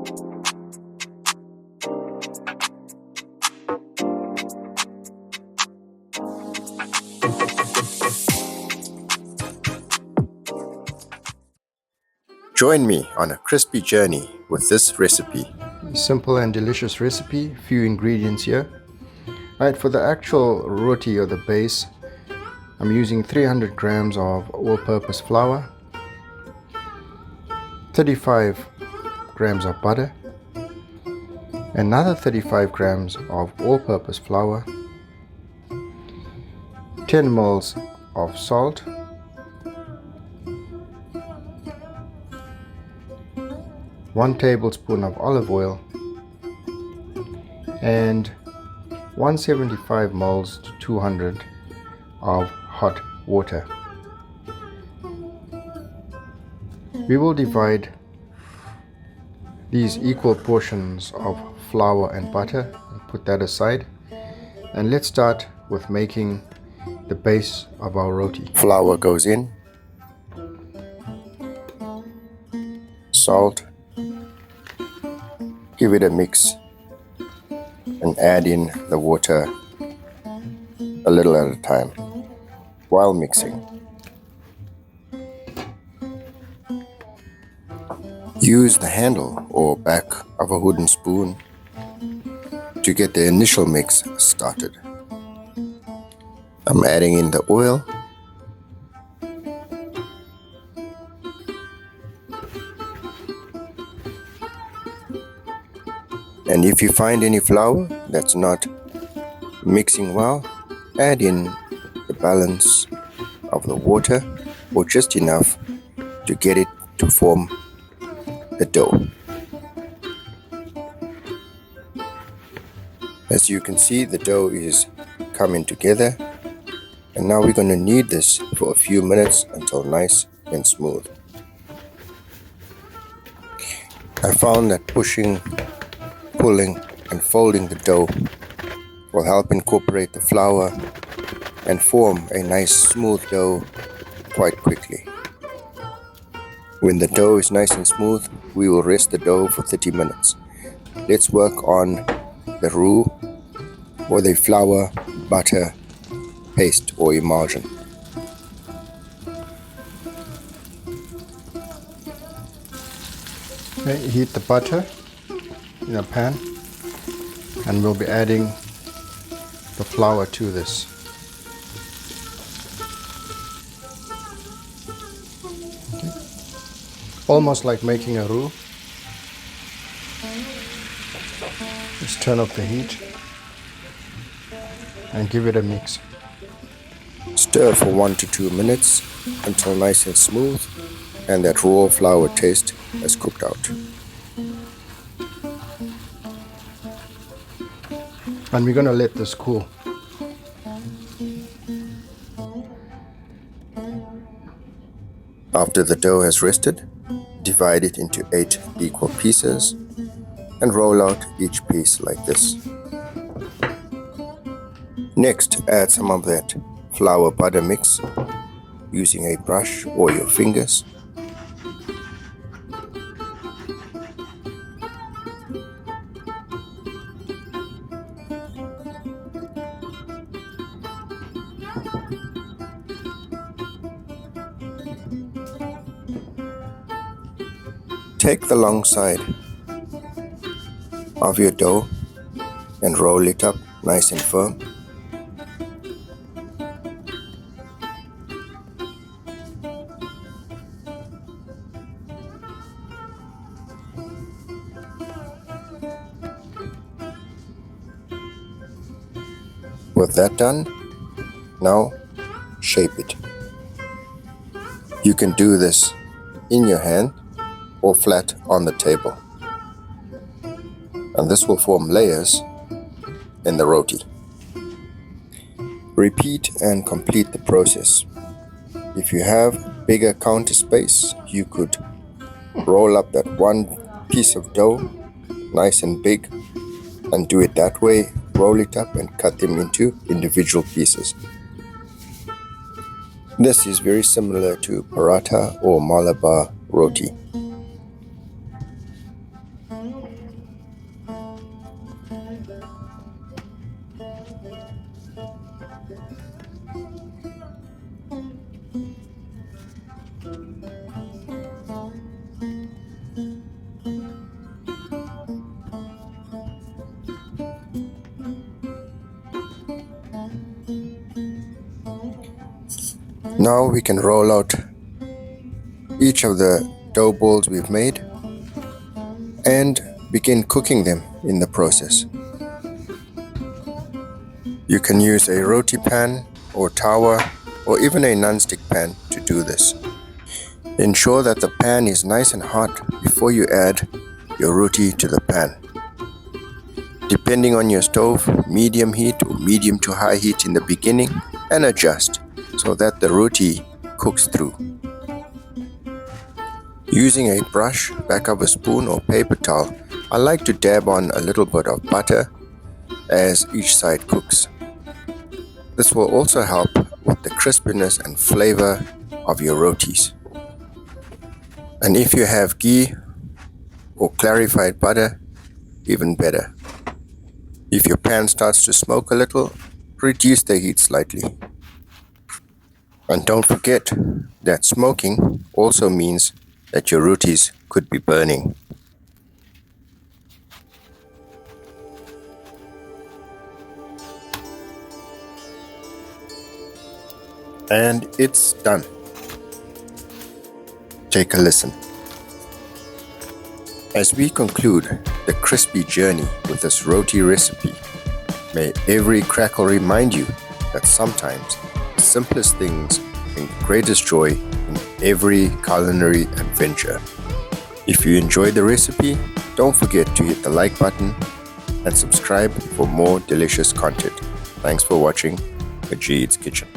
Join me on a crispy journey with this recipe. Simple and delicious recipe, few ingredients here. Alright, for the actual roti or the base, I'm using 300 grams of all-purpose flour, 35 grams of butter, another 35 grams of all-purpose flour, 10 ml of salt, 1 tablespoon of olive oil, and 175 ml to 200 of hot water. We will divide these equal portions of flour and butter and put that aside, and let's start with making the base of our roti. Flour goes in, salt, give it a mix, and add in the water a little at a time while mixing. Use the handle or back of a wooden spoon to get the initial mix started. I'm adding in the oil, and if you find any flour that's not mixing well, add in the balance of the water or just enough to get it to form the dough. As you can see, the dough is coming together, and now we're going to knead this for a few minutes until nice and smooth. I found that pushing, pulling and folding the dough will help incorporate the flour and form a nice smooth dough quite quickly. When the dough is nice and smooth, we will rest the dough for 30 minutes. Let's work on the roux or the flour butter paste or emulsion. Okay, heat the butter in a pan, and we'll be adding the flour to this. Okay. Almost like making a roux. Just turn off the heat and give it a mix. Stir for 1 to 2 minutes until nice and smooth and that raw flour taste has cooked out. And we're going to let this cool. After the dough has rested, divide it into 8 equal pieces and roll out each piece like this. Next, add some of that flour butter mix using a brush or your fingers. Take the long side of your dough and roll it up nice and firm. With that done, now shape it. You can do this in your hand or flat on the table, and this will form layers in the roti. Repeat and complete the process. If you have bigger counter space, you could roll up that one piece of dough nice and big and do it that way. Roll it up and cut them into individual pieces. This is very similar to paratha or Malabar roti. Now we can roll out each of the dough balls we've made and begin cooking them in the process. You can use a roti pan or tawa or even a non-stick pan to do this. Ensure that the pan is nice and hot before you add your roti to the pan. Depending on your stove, medium heat or medium to high heat in the beginning, and adjust so that the roti cooks through. Using a brush, back of a spoon or paper towel, I like to dab on a little bit of butter as each side cooks. This will also help with the crispiness and flavor of your rotis. And if you have ghee or clarified butter, even better. If your pan starts to smoke a little, reduce the heat slightly. And don't forget that smoking also means that your rotis could be burning. And it's done. Take a listen. As we conclude the crispy journey with this roti recipe, may every crackle remind you that sometimes the simplest things bring the greatest joy in every culinary adventure. If you enjoyed the recipe, don't forget to hit the like button and subscribe for more delicious content. Thanks for watching Majid's Kitchen.